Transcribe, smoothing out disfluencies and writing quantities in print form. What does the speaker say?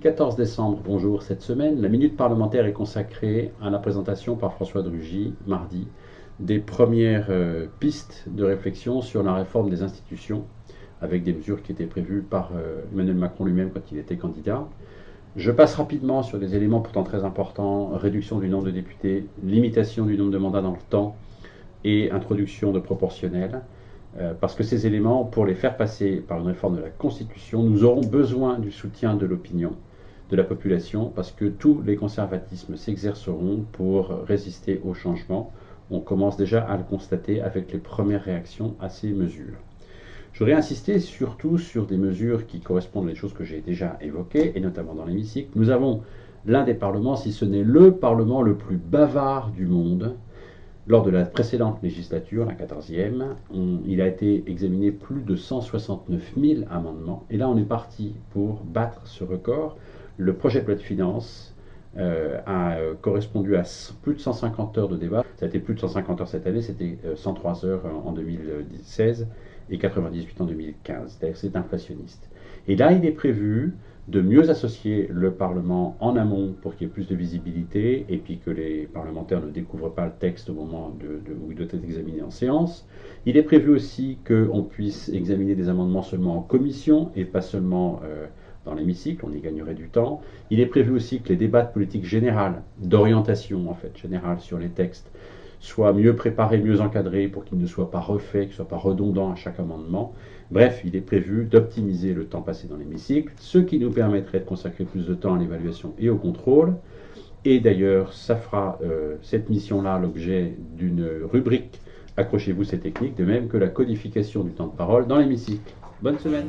14 décembre, bonjour. Cette semaine, la minute parlementaire est consacrée à la présentation par François de Rugy, mardi, des premières pistes de réflexion sur la réforme des institutions, avec des mesures qui étaient prévues par Emmanuel Macron lui-même quand il était candidat. Je passe rapidement sur des éléments pourtant très importants: réduction du nombre de députés, limitation du nombre de mandats dans le temps et introduction de proportionnel. Parce que ces éléments, pour les faire passer par une réforme de la Constitution, nous aurons besoin du soutien de l'opinion, de la population, parce que tous les conservatismes s'exerceront pour résister au changement. On commence déjà à le constater avec les premières réactions à ces mesures. Je voudrais insister surtout sur des mesures qui correspondent à des choses que j'ai déjà évoquées, et notamment dans l'hémicycle. Nous avons l'un des parlements, si ce n'est le parlement le plus bavard du monde. Lors de la précédente législature, la 14e, il a été examiné plus de 169 000 amendements. Et là, on est parti pour battre ce record. Le projet de loi de finances a correspondu à plus de 150 heures de débat. Ça a été plus de 150 heures cette année, c'était 103 heures en 2016 et 98 en 2015. C'est inflationniste. Et là, il est prévu de mieux associer le Parlement en amont pour qu'il y ait plus de visibilité et puis que les parlementaires ne découvrent pas le texte au moment où il doit être examiné en séance. Il est prévu aussi qu'on puisse examiner des amendements seulement en commission et pas seulement dans l'hémicycle, on y gagnerait du temps. Il est prévu aussi que les débats de politique générale, d'orientation en fait, générale sur les textes, soient mieux préparés, mieux encadrés pour qu'ils ne soient pas refaits, qu'ils ne soient pas redondants à chaque amendement. Bref, il est prévu d'optimiser le temps passé dans l'hémicycle, ce qui nous permettrait de consacrer plus de temps à l'évaluation et au contrôle. Et d'ailleurs, ça fera cette mission-là l'objet d'une rubrique « Accrochez-vous, c'est technique », de même que la codification du temps de parole dans l'hémicycle. Bonne semaine.